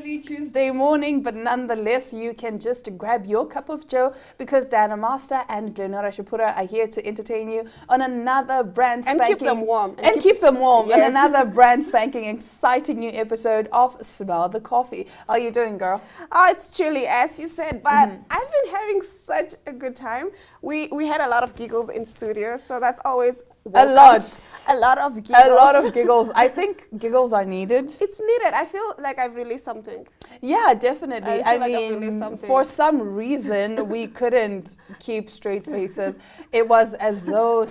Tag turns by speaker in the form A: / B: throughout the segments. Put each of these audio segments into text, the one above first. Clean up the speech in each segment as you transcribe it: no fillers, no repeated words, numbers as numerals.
A: early Tuesday morning, but nonetheless, you can just grab your cup of joe because Diana Master and Glenora Shapura are here to entertain you on another brand spanking...
B: And keep them warm.
A: And keep them warm.
B: Yes.
A: And another brand spanking exciting new episode of Smell the Coffee. How are you doing, girl?
B: Oh, it's chilly, as you said, but I've been having such a good time. We had a lot of giggles in studio, so that's always welcome.
A: A
B: lot of giggles.
A: A lot of giggles. I think giggles are needed.
B: It's needed. I feel like I've released something.
A: Yeah, definitely.
B: I mean,
A: for some reason, we couldn't keep straight faces. It was as though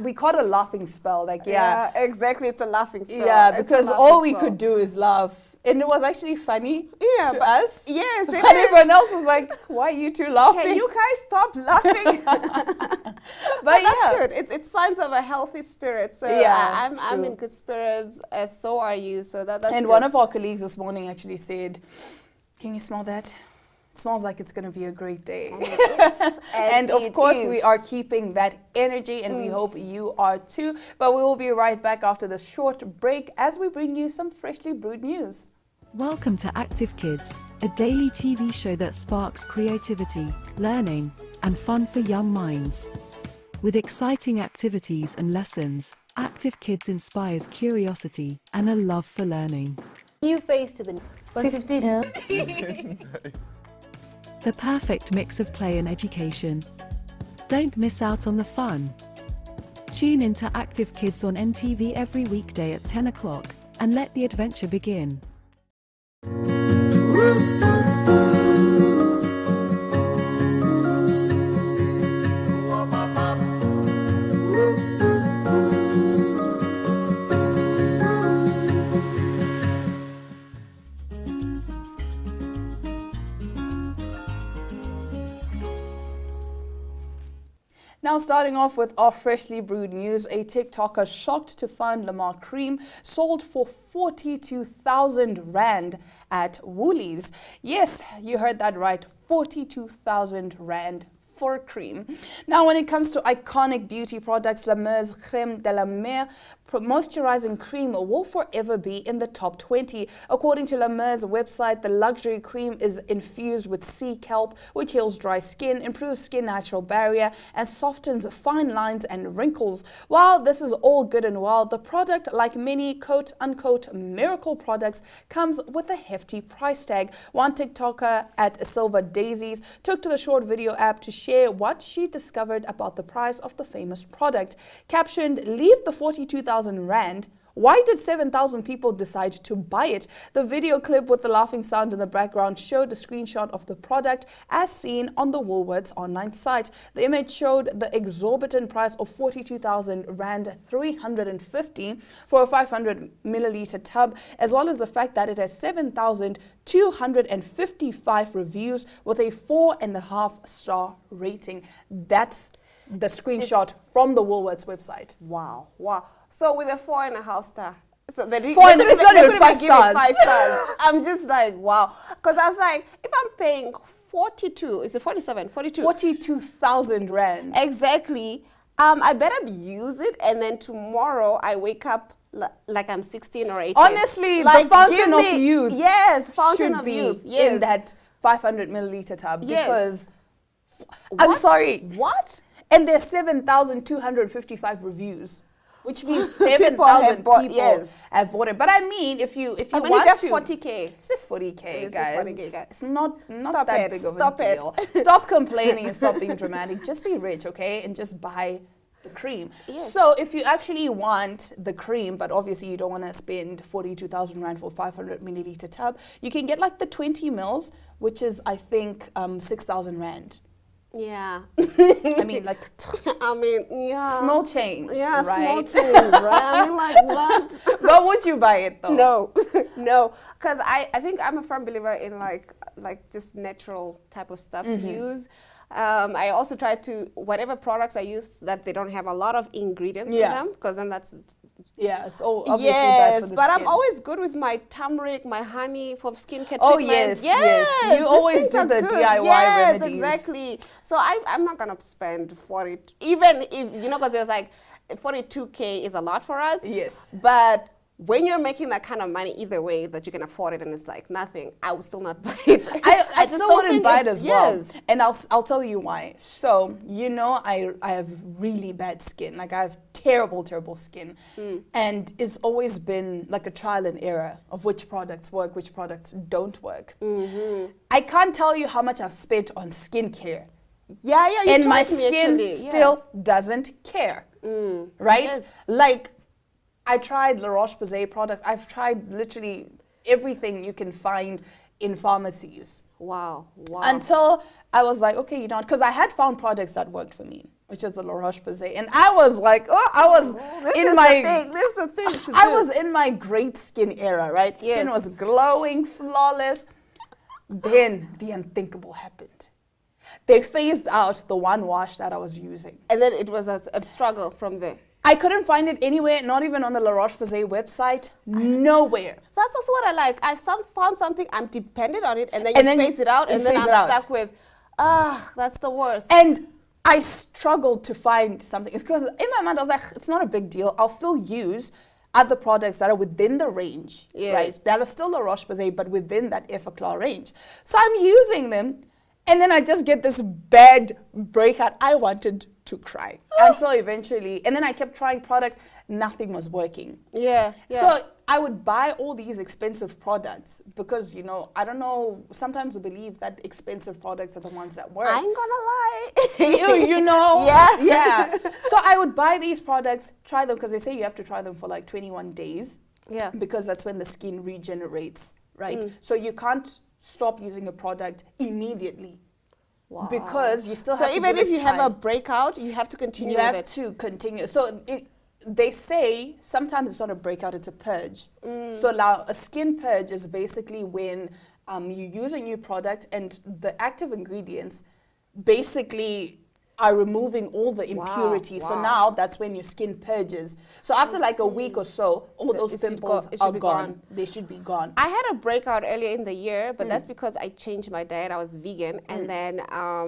A: we caught a laughing spell.
B: Yeah, exactly. It's a laughing spell.
A: Yeah, because all we could do is laugh. And it was actually funny to us.
B: Yes,
A: but everyone else was like, why are you two laughing?
B: Can you guys stop laughing? but that's good. It's signs of a healthy spirit. So yeah, I'm in good spirits, as so are you. So that's
A: And
B: good.
A: one of our colleagues this morning actually said, can you smell that? It smells like it's going to be a great day. And of course, we are keeping that energy, and we hope you are too. But we will be right back after this short break as we bring you some freshly brewed news.
C: Welcome to Active Kids, a daily TV show that sparks creativity, learning, and fun for young minds. With exciting activities and lessons, Active Kids inspires curiosity and a love for learning.
D: New face to the 15.
C: The perfect mix of play and education. Don't miss out on the fun. Tune into Active Kids on NTV every weekday at 10 o'clock and let the adventure begin.
A: Now, starting off with our freshly brewed news, a TikToker shocked to find Lamar cream sold for 42,000 Rand at Woolies. Yes, you heard that right, 42,000 Rand for cream. Now, when it comes to iconic beauty products, La Mer's Crème de la Mer moisturizing cream will forever be in the top 20. According to La Mer's website, the luxury cream is infused with sea kelp, which heals dry skin, improves skin natural barrier, and softens fine lines and wrinkles. While this is all good and well, the product, like many quote-unquote miracle products, comes with a hefty price tag. One TikToker at Silver Daisies took to the short video app to share what she discovered about the price of the famous product. Captioned, "Leave the 42,000 Rand. Why did 7,000 people decide to buy it?" The video clip with the laughing sound in the background showed a screenshot of the product as seen on the Woolworths online site. The image showed the exorbitant price of 42,000 Rand 350 for a 500 milliliter tub, as well as the fact that it has 7,255 reviews with a 4.5-star rating. That's the screenshot from the Woolworths website.
B: Wow. So with a 4.5 star. So they
A: it's not even 5 stars.
B: 5 stars. I'm just like, wow. Because I was like, if I'm paying 42, is it 47?
A: 42,000 Rand.
B: Exactly. I better use it, and then tomorrow I wake up like I'm 16 or 18.
A: Honestly, like, the fountain of youth.
B: Yes, fountain of youth. Yes.
A: In that 500 milliliter tub.
B: Yes.
A: Because, I'm sorry.
B: What?
A: And there's 7,255 reviews. Which means 7,000 people have bought it. But I mean, if you want
B: it's just
A: to,
B: 40K.
A: It's just 40K, guys.
B: 40K, guys.
A: It's not
B: Stop
A: that
B: it.
A: big of
B: Stop
A: a deal. Stop complaining and stop being dramatic. Just be rich, okay? And just buy the cream.
B: Yes.
A: So if you actually want the cream, but obviously you don't want to spend 42,000 Rand for a 500 milliliter tub, you can get like the 20 mils, which is, I think, 6,000 Rand.
B: Yeah.
A: I mean, like,
B: yeah.
A: Small change,
B: yeah,
A: right?
B: Small change, right? I mean, like, what?
A: But would you buy it, though?
B: No. Because I think I'm a firm believer in, like just natural type of stuff to use. I also try to, whatever products I use, that they don't have a lot of ingredients in them, because then that's...
A: Yeah, it's all obviously bad for the
B: but
A: skin.
B: I'm always good with my turmeric, my honey for skincare
A: Oh,
B: treatment.
A: yes. You always do the DIY remedies.
B: Yes, exactly. So I'm not going to spend 40, even if, because there's like 42K is a lot for us.
A: Yes.
B: But when you're making that kind of money either way that you can afford it and it's like nothing, I would still not buy it.
A: I
B: just
A: still
B: don't
A: wouldn't
B: think
A: buy it
B: it's-
A: as well.
B: yes.
A: And I'll tell you why. So, you know, I have really bad skin. Like I have terrible skin. And it's always been like a trial and error of which products work, which products don't work. I can't tell you how much I've spent on skincare.
B: Yeah, you
A: And
B: told
A: my
B: me
A: skin
B: actually,
A: still doesn't care. Right?
B: Yes.
A: Like I tried La Roche-Posay products. I've tried literally everything you can find in pharmacies.
B: Wow.
A: Until I was like, okay, you know what? Because I had found products that worked for me, which is the La Roche-Posay. And I was like,
B: This is the thing to
A: I
B: do.
A: was in my great skin era, right? Skin
B: Yes.
A: was glowing, flawless. Then the unthinkable happened. They phased out the one wash that I was using.
B: And then it was a struggle from there.
A: I couldn't find it anywhere, not even on the La Roche-Posay website, nowhere.
B: That's also what I like. I've found something, I'm dependent on it, and then
A: And
B: you
A: then
B: phase it out,
A: you
B: and then
A: phase
B: I'm
A: it out.
B: stuck with, that's the worst.
A: And I struggled to find something. It's because in my mind, I was like, it's not a big deal. I'll still use other products that are within the range, right? That are still La Roche-Posay, but within that Effaclar range. So I'm using them, and then I just get this bad breakout. I wanted to cry until eventually, and then I kept trying products. Nothing was working.
B: Yeah.
A: So I would buy all these expensive products because, you know, I don't know, sometimes we believe that expensive products are the ones that work.
B: I ain't gonna lie.
A: you know?
B: Yeah.
A: So I would buy these products, try them, because they say you have to try them for like 21 days.
B: Yeah.
A: Because that's when the skin regenerates, right? So you can't stop using a product immediately.
B: Wow.
A: Because you still
B: So
A: have to
B: even
A: give
B: if
A: it
B: you have a
A: time.
B: breakout, you have to continue
A: You
B: with
A: have
B: it.
A: to continue. So they say sometimes it's not a breakout, it's a purge. So now a skin purge is basically when you use a new product and the active ingredients basically are removing all the impurities. So
B: wow.
A: now that's when your skin purges. So after like a week or so, all those
B: it should
A: pimples
B: go- it
A: are
B: should be
A: gone.
B: gone.
A: They should be gone.
B: I had a breakout earlier in the year, but that's because I changed my diet. I was vegan, and then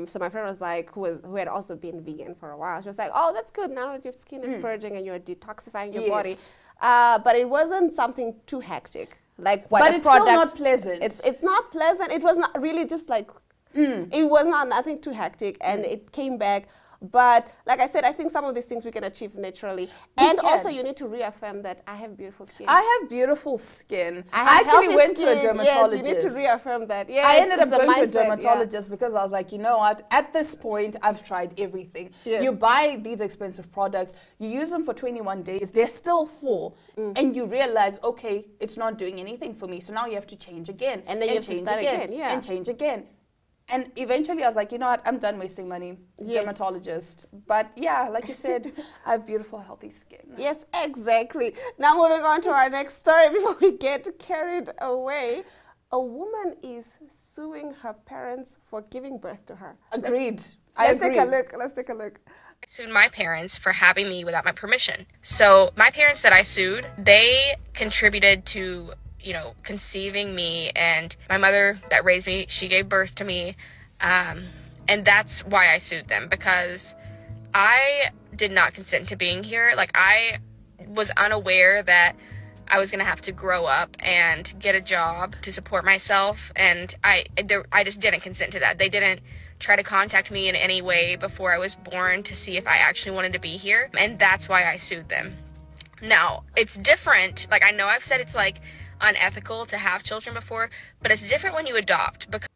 B: so my friend was like, who had also been vegan for a while. She was like, "Oh, that's good. Now your skin is purging and you're detoxifying your body."
A: Yes.
B: But it wasn't something too hectic, like what
A: But
B: a
A: it's still
B: product.
A: not pleasant.
B: It's not pleasant. It was not really just like it was not nothing too hectic, and it came back. But like I said, I think some of these things we can achieve naturally. And also you need to reaffirm that I have beautiful skin.
A: I have beautiful skin.
B: I
A: I
B: have
A: actually
B: healthy
A: went to a
B: skin.
A: dermatologist.
B: Yes, you need to reaffirm that. Yes,
A: I ended up
B: it's a
A: going to a
B: mindset, yeah.
A: dermatologist because I was like, you know what? At this point, I've tried everything.
B: Yes.
A: You buy these expensive products, you use them for 21 days, they're still full, and you realize, okay, it's not doing anything for me. So now you have to change again.
B: And then you have to
A: change
B: start again, yeah.
A: And change again. And eventually I was like, you know what? I'm done wasting money.
B: Yes.
A: Dermatologist. But yeah, like you said, I have beautiful, healthy skin.
B: Yes, exactly. Now moving on to our next story before we get carried away. A woman is suing her parents for giving birth to her.
A: Agreed.
B: Let's take a look. Let's take a look.
E: I sued my parents for having me without my permission. So my parents that I sued, they contributed to, you know, conceiving me, and my mother that raised me, she gave birth to me. And that's why I sued them, because I did not consent to being here. Like, I was unaware that I was going to have to grow up and get a job to support myself. And I just didn't consent to that. They didn't try to contact me in any way before I was born to see if I actually wanted to be here. And that's why I sued them. Now, it's different. Like, I know I've said it's like unethical to have children before, but it's different when you adopt, because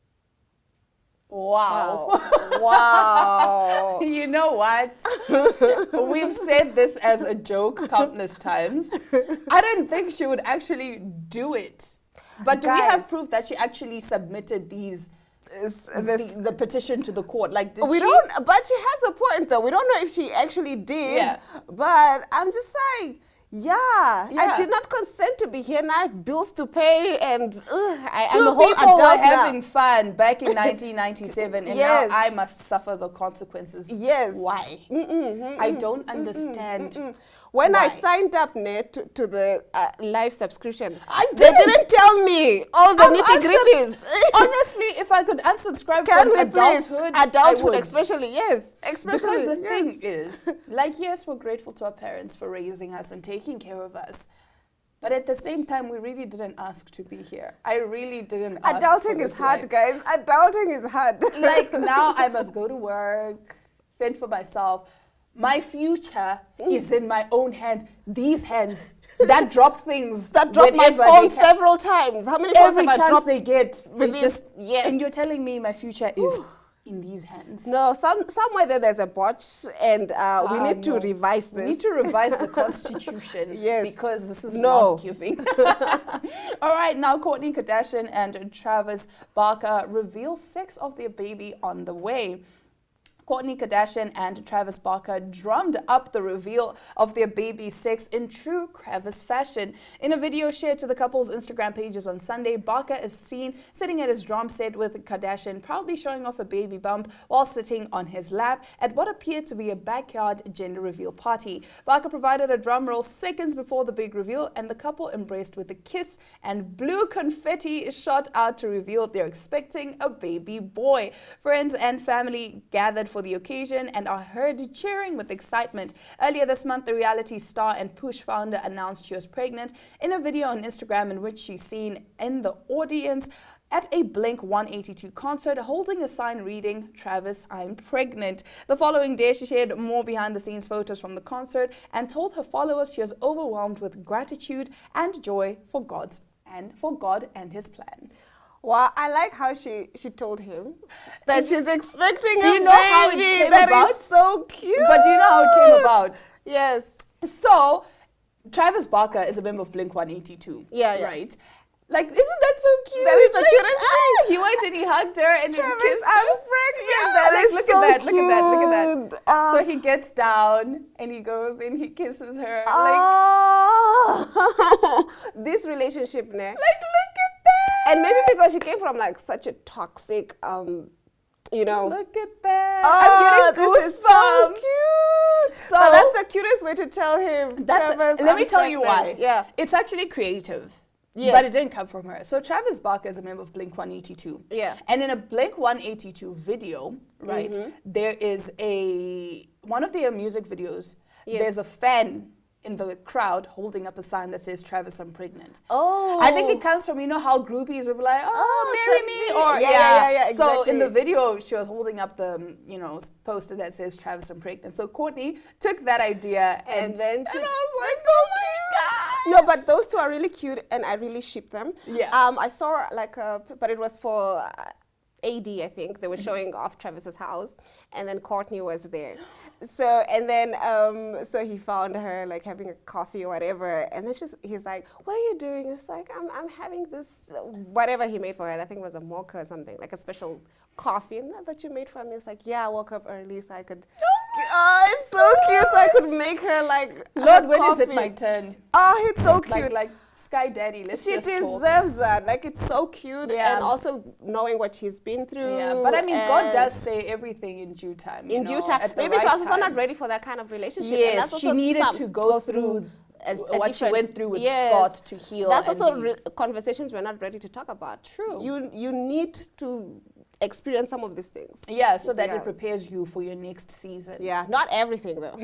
A: Wow.
B: Wow.
A: You know what? We've said this as a joke countless times. I didn't think she would actually do it. But do we
B: Guys.
A: have proof that she actually submitted the petition to the court? Like, did
B: We
A: she?
B: don't, but she has a point though. We don't know if she actually did.
A: Yeah.
B: But I'm just like, yeah, I
A: Yeah.
B: did not consent to be here, and I have bills to pay, and I'm
A: Two
B: a whole
A: people were
B: adult
A: having
B: now.
A: fun back in 1997, and
B: Yes.
A: now I must suffer the consequences.
B: Yes.
A: Why? I don't understand.
B: When I
A: Why?
B: signed up, Nate, to the live subscription,
A: didn't.
B: they didn't tell me all the
A: I'm
B: nitty gritties.
A: Honestly, if I could unsubscribe
B: Can
A: from
B: we please?
A: adulthood, I
B: Adulthood,
A: would.
B: especially, yes. Especially,
A: Because the
B: yes.
A: thing is, like, yes, we're grateful to our parents for raising us and taking care of us. But at the same time, we really didn't ask to be here. I really didn't ask.
B: Adulting is hard, guys. Adulting is hard.
A: Like, now I must go to work, fend for myself. My future is in my own hands. These hands that drop things.
B: That drop my
A: whenever
B: phone
A: they
B: several times. How many phones
A: Every
B: have I
A: chance
B: dropped?
A: they get,
B: with
A: they
B: this?
A: just,
B: Yes.
A: and you're telling me my future is in these hands.
B: No, somewhere there's a botch, and we need to revise this.
A: We need to revise the Constitution.
B: Yes.
A: Because this is
B: No.
A: not giving. All right, now Kourtney Kardashian and Travis Barker reveal sex of their baby on the way. Kourtney Kardashian and Travis Barker drummed up the reveal of their baby's sex in true Travis fashion. In a video shared to the couple's Instagram pages on Sunday, Barker is seen sitting at his drum set with Kardashian proudly showing off a baby bump while sitting on his lap at what appeared to be a backyard gender reveal party. Barker provided a drum roll seconds before the big reveal, and the couple embraced with a kiss, and blue confetti shot out to reveal they're expecting a baby boy. Friends and family gathered for the occasion and are heard cheering with excitement. Earlier this month, the reality star and Push founder announced she was pregnant in a video on Instagram in which she's seen in the audience at a Blink-182 concert holding a sign reading, "Travis, I'm pregnant." The following day, she shared more behind-the-scenes photos from the concert and told her followers she was overwhelmed with gratitude and joy for God and his plan.
B: Wow, I like how she told him that she's expecting
A: Do
B: a
A: you know how it
B: baby.
A: came
B: That
A: about?
B: is so cute.
A: But do you know how it came about?
B: Yes.
A: So, Travis Barker is a member of Blink-182.
B: Yeah.
A: Right? Like, isn't that so cute?
B: That is the
A: Like,
B: cutest thing.
A: He went and he hugged her and he
B: Travis,
A: kissed
B: I'm
A: her.
B: pregnant.
A: Yeah,
B: That
A: like,
B: is
A: look
B: so
A: at that, look at that, look at
B: cute.
A: that. So he gets down and he goes and he kisses her.
B: This relationship, ne?
A: Like, look at that.
B: And maybe because she came from like such a toxic, you know.
A: Look at that.
B: Oh,
A: I'm getting
B: this is so
A: goosebumps.
B: cute.
A: So
B: But that's the cutest way to tell him. Travis,
A: let me
B: I'm
A: tell you why.
B: pregnant. Yeah.
A: It's actually creative.
B: Yes.
A: But it didn't come from her. So Travis Barker is a member of Blink-182.
B: Yeah.
A: And in a Blink-182 video, right, there is one of their music videos,
B: Yes.
A: there's a fan in the crowd holding up a sign that says, "Travis, I'm pregnant."
B: Oh.
A: I think it comes from, you know, how groupies will be like, "Oh, marry me," or
B: yeah,
A: So in the
B: exactly.
A: video, she was holding up the, you know, poster that says, "Travis, I'm pregnant." So Kourtney took that idea
B: And then
A: I
B: she-
A: was like, "Oh my God."
B: No, but those two are really cute, and I really ship them.
A: Yeah.
B: I saw like but it was for AD, I think. They were showing off Travis's house, and then Kourtney was there. So and then so he found her like having a coffee or whatever, and then he's like, "What are you doing?" It's like, I'm having this whatever he made for her. I think it was a mocha or something, like a special coffee, and that you made for me. It's like, yeah, I woke up early so I could. Oh, it's so cute. So I could make her like.
A: Lord,
B: her
A: when is it
B: coffee.
A: my turn?
B: Oh, it's so cute.
A: Like Sky Daddy, let's
B: She
A: just talk.
B: deserves that. Like, it's so cute.
A: Yeah.
B: And also knowing what she's been through.
A: Yeah, but I mean, God
B: and
A: does say everything in due time.
B: in due time.
A: at the
B: Maybe she
A: right
B: was also not
A: time.
B: ready for that kind of relationship. and
A: Yes,
B: that's
A: she
B: also
A: needed to go through
B: as a
A: what she
B: different-
A: went through with
B: Yes.
A: Scott to heal.
B: That's
A: and
B: also
A: be-
B: conversations we're not ready to talk about.
A: True.
B: You need to experience some of these things.
A: yeah, so that
B: Yeah.
A: it prepares you for your next season.
B: Yeah, not everything though.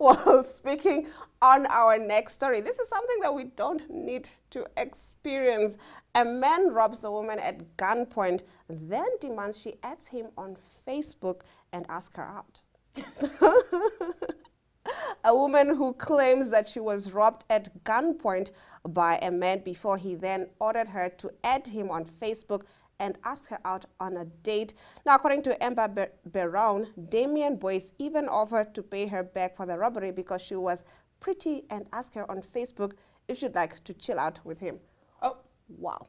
B: Well, speaking on our next story, this is something that we don't need to experience. A man robs a woman at gunpoint, then demands she adds him on Facebook and asks her out. A woman who claims that she was robbed at gunpoint by a man before he then ordered her to add him on Facebook and ask her out on a date. Now, according to Amber Brown, Damian Boyce even offered to pay her back for the robbery because she was pretty and asked her on Facebook if she'd like to chill out with him.
A: Oh,
B: Wow.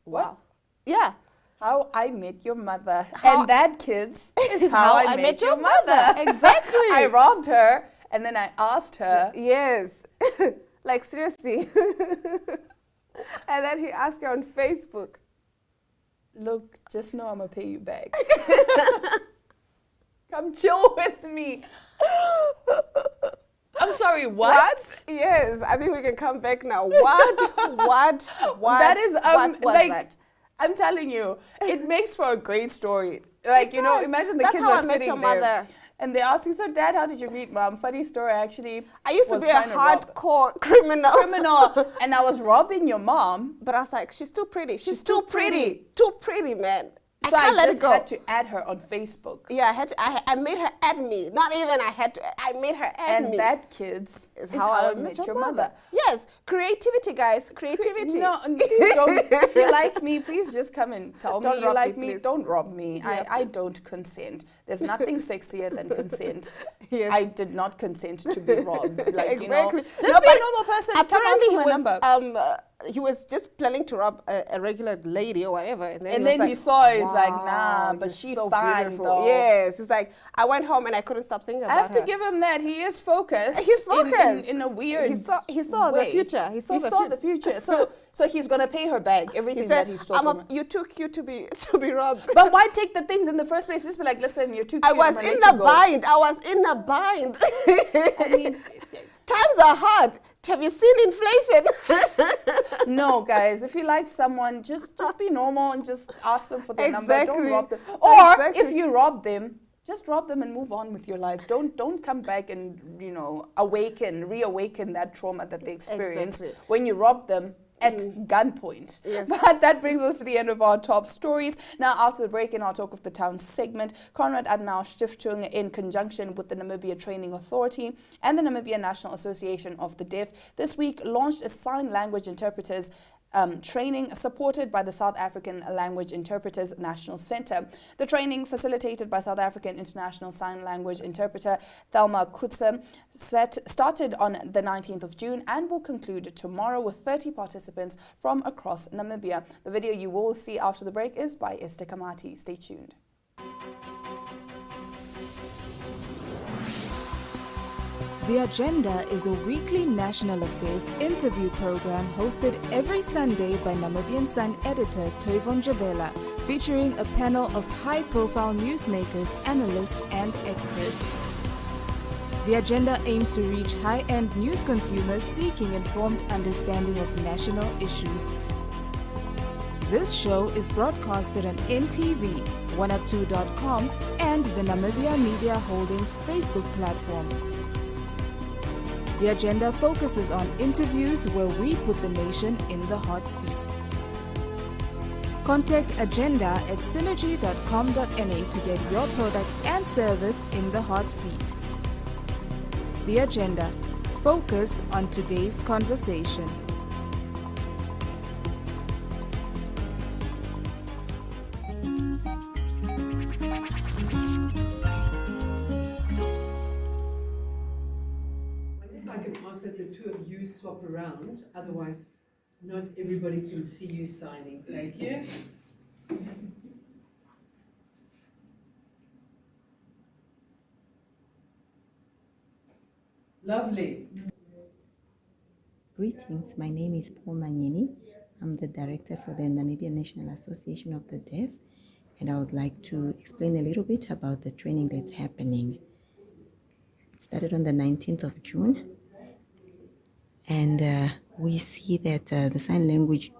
A: What?
B: Wow. Yeah.
A: How I Met Your Mother.
B: How-
A: And that, kids, is how I met your mother.
B: Exactly.
A: I robbed her, and then I asked her.
B: Yes. Like, seriously. And then he asked her on Facebook.
A: Look, just know I'm going to pay you back. Come chill with me. I'm sorry, what?
B: Yes, I think we can come back now. What?
A: That is,
B: what was
A: like,
B: that?
A: I'm telling you, it makes for a great story. Like, you know,
B: does.
A: imagine the
B: That's
A: kids
B: how
A: are
B: I met
A: sitting
B: your
A: there.
B: mother.
A: And they asked, so Dad, how did you meet Mom? Funny story, actually.
B: I used to
A: was
B: be a
A: trying to rob-
B: hardcore criminal.
A: and I was robbing your mom.
B: But I was like, she's too pretty. She's too pretty. Too pretty, man.
A: So I
B: can't let
A: just
B: it go.
A: had to add her on Facebook.
B: Yeah, I made her add me. Not even I made her add
A: And
B: me.
A: that, kids,
B: is
A: is
B: how I met your mother. Yes, creativity, guys. Creativity.
A: No, please don't. If you like me, please just come and tell
B: Don't
A: me you
B: rob
A: like
B: me,
A: me.
B: please.
A: Don't rob me.
B: Yeah,
A: I
B: please.
A: don't consent. There's nothing sexier than consent.
B: Yes.
A: I did not consent to be robbed. Like,
B: Exactly.
A: just
B: No,
A: be a
B: but
A: normal person. Come
B: Apparently,
A: ask for my number.
B: he was just planning to rob a regular lady or whatever, and then,
A: And
B: he, was
A: then he
B: like,
A: saw it, he's like,
B: "Wow,
A: nah, but
B: you're
A: she's
B: so
A: fine,
B: beautiful."
A: though.
B: Yes, it's like I went home and I couldn't stop thinking
A: I
B: about
A: have to
B: her.
A: give him that. He is focused.
B: He's focused.
A: In a weird
B: He saw the
A: way.
B: future. He saw
A: the future. So he's going to pay her back everything
B: He said,
A: that he stole from her.
B: "You're too cute to be robbed."
A: But why take the things in the first place? Just be like, listen, you're too cute.
B: I was
A: I'm
B: in
A: gonna let
B: a
A: you go.
B: bind. I was in a bind.
A: I mean,
B: Times are hard. Have you seen inflation?
A: no, guys. If you like someone, just be normal and just ask them for their number. Don't
B: Exactly.
A: rob them. Or
B: Exactly.
A: if you rob them, just rob them and move on with your life. Don't come back and reawaken that trauma that they experienced
B: Exactly.
A: when you rob them at gunpoint.
B: Yes.
A: But that brings us to the end of our top stories. Now, after the break in our Talk of the Town segment, Konrad Adenauer Stiftung, in conjunction with the Namibia Training Authority and the Namibia National Association of the Deaf, this week launched a sign language interpreters training supported by the South African Language Interpreters National Centre. The training, facilitated by South African International Sign Language Interpreter Thelma Kutse, started on the 19th of June and will conclude tomorrow with 30 participants from across Namibia. The video you will see after the break is by Esther Kamati. Stay tuned.
F: The Agenda is a weekly national affairs interview program hosted every Sunday by Namibian Sun editor Toyvon Jabela, featuring a panel of high-profile newsmakers, analysts, and experts. The Agenda aims to reach high-end news consumers seeking informed understanding of national issues. This show is broadcasted on NTV, 1up2.com, and the Namibia Media Holdings Facebook platform. The Agenda focuses on interviews where we put the nation in the hot seat. Contact Agenda at synergy.com.na to get your product and service in the hot seat. The Agenda, focused on today's conversation.
G: I can ask that the two of you swap around, otherwise not everybody can see you signing. Thank you. Lovely.
H: Greetings, my name is Paul Nanyeni. I'm the director for the Namibia National Association of the Deaf, and I would like to explain a little bit about the training that's happening. It started on the 19th of June, and we see that the sign language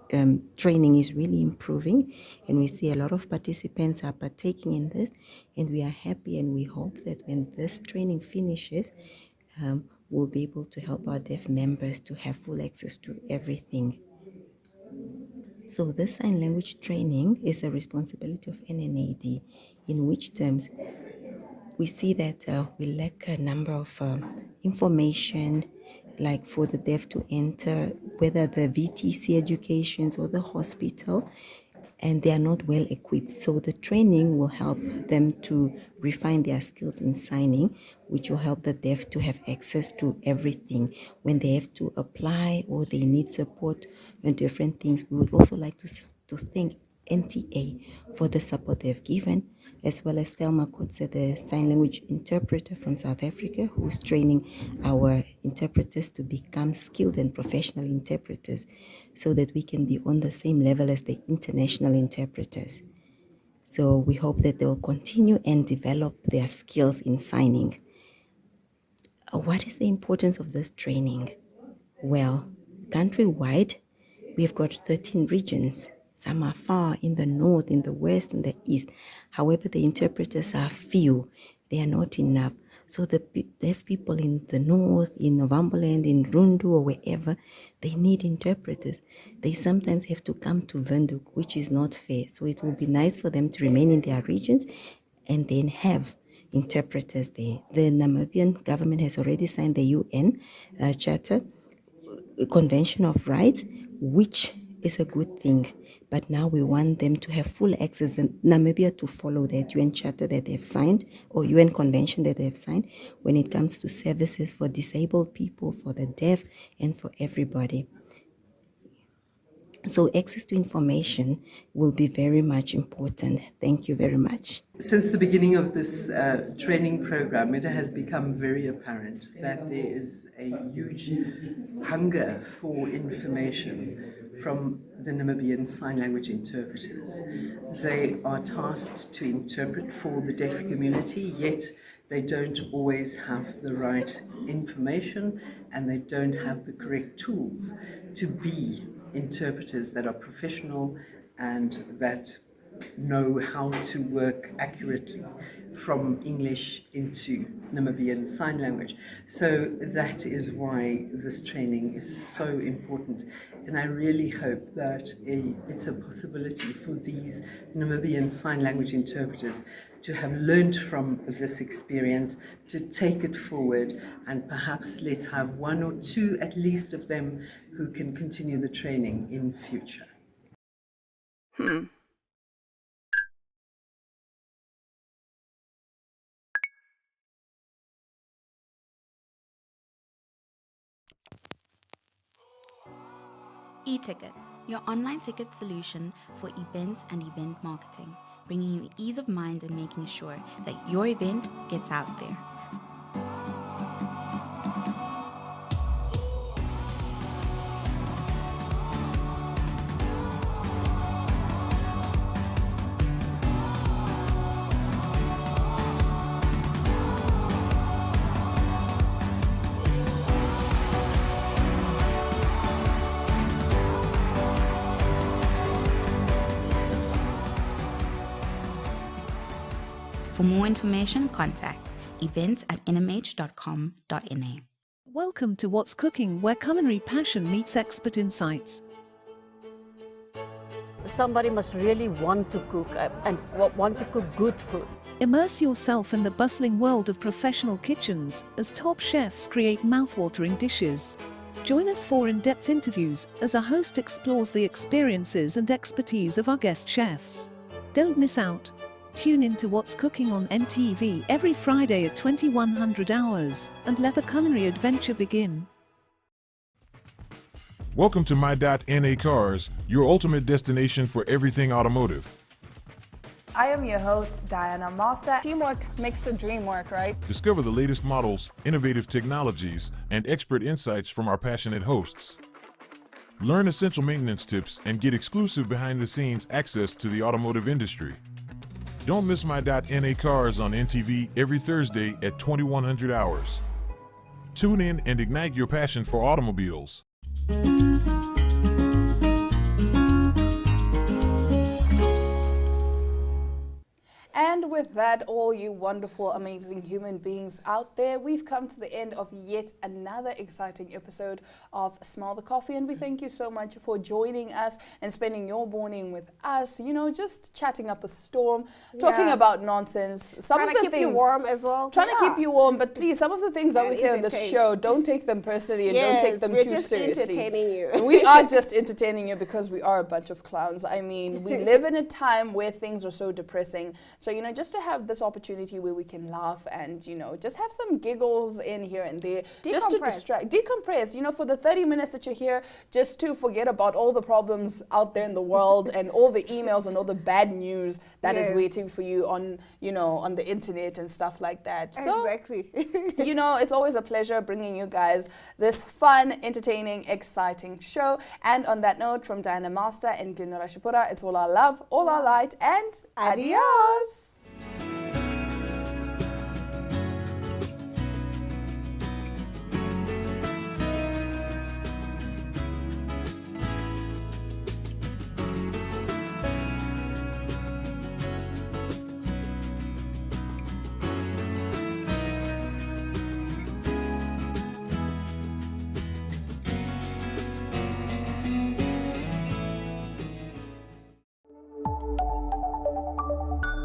H: training is really improving, and we see a lot of participants are partaking in this, and we are happy and we hope that when this training finishes, we'll be able to help our deaf members to have full access to everything. So this sign language training is a responsibility of NNAD, in which terms we see that we lack a number of information, like for the deaf to enter, whether the VTC educations or the hospital, and they are not well equipped. So the training will help them to refine their skills in signing, which will help the deaf to have access to everything. When they have to apply or they need support on different things, we would also like to thank NTA for the support they've given, as well as Thelma Kutse, the sign language interpreter from South Africa, who's training our interpreters to become skilled and professional interpreters so that we can be on the same level as the international interpreters. So we hope that they'll continue and develop their skills in signing. What is the importance of this training? Well, countrywide, we've got 13 regions. Some are far in the north, in the west, in the east. However, the interpreters are few. they are not enough. So the deaf people in the north, in Novamboland, in Rundu or wherever, they need interpreters. They sometimes have to come to Windhoek, which is not fair. So it will be nice for them to remain in their regions and then have interpreters there. The Namibian government has already signed the UN Charter, Convention of Rights, which is a good thing. But now we want them to have full access in Namibia to follow that UN Charter that they have signed or UN Convention that they have signed when it comes to services for disabled people, for the deaf, and for everybody. So access to information will be very much important. Thank you very much.
G: Since the beginning of this training program, it has become very apparent that there is a huge hunger for information from the Namibian Sign Language interpreters. They are tasked to interpret for the deaf community, yet they don't always have the right information and they don't have the correct tools to be interpreters that are professional and that know how to work accurately from English into Namibian Sign Language. So that is why this training is so important. And I really hope that it's a possibility for these Namibian Sign Language interpreters to have learned from this experience, to take it forward, and perhaps let's have one or two at least of them who can continue the training in future.
I: E-Ticket, your online ticket solution for events and event marketing, bringing you ease of mind and making sure that your event gets out there. For more information, contact events@nhom.com.na.
C: Welcome to What's Cooking, where culinary passion meets expert insights.
D: Somebody must really want to cook and want to cook good food.
C: Immerse yourself in the bustling world of professional kitchens as top chefs create mouthwatering dishes. Join us for in-depth interviews as our host explores the experiences and expertise of our guest chefs. Don't miss out. Tune in to What's Cooking on NTV every Friday at 2100 hours and let the culinary adventure begin.
J: Welcome to My.NA Cars, your ultimate destination for everything automotive.
A: I am your host, Diana Master. Teamwork makes the dream work, right?
J: Discover the latest models, innovative technologies, and expert insights from our passionate hosts. Learn essential maintenance tips and get exclusive behind-the-scenes access to the automotive industry. Don't miss My.NA Cars on NTV every Thursday at 2100 hours. Tune in and ignite your passion for automobiles.
A: And with that, all you wonderful, amazing human beings out there, we've come to the end of yet another exciting episode of Smell the Coffee. And we thank you so much for joining us and spending your morning with us, you know, just chatting up a storm, talking about nonsense.
B: Trying to keep you warm as well.
A: Trying to keep you warm, but please, some of the things that we say on this show, don't take them personally and don't take them too seriously.
B: We're just entertaining you.
A: We are just entertaining you because we are a bunch of clowns. I mean, we live in a time where things are so depressing. So, you know, just to have this opportunity where we can laugh and, you know, just have some giggles in here and there. Just to decompress, you know, for the 30 minutes that you're here, just to forget about all the problems out there in the world and all the emails and all the bad news that is waiting for you on, you know, on the internet and stuff like that. So,
B: exactly.
A: you know, it's always a pleasure bringing you guys this fun, entertaining, exciting show. And on that note, from Diana Master and Glenora Shipura, it's all our love, all our light, and adios.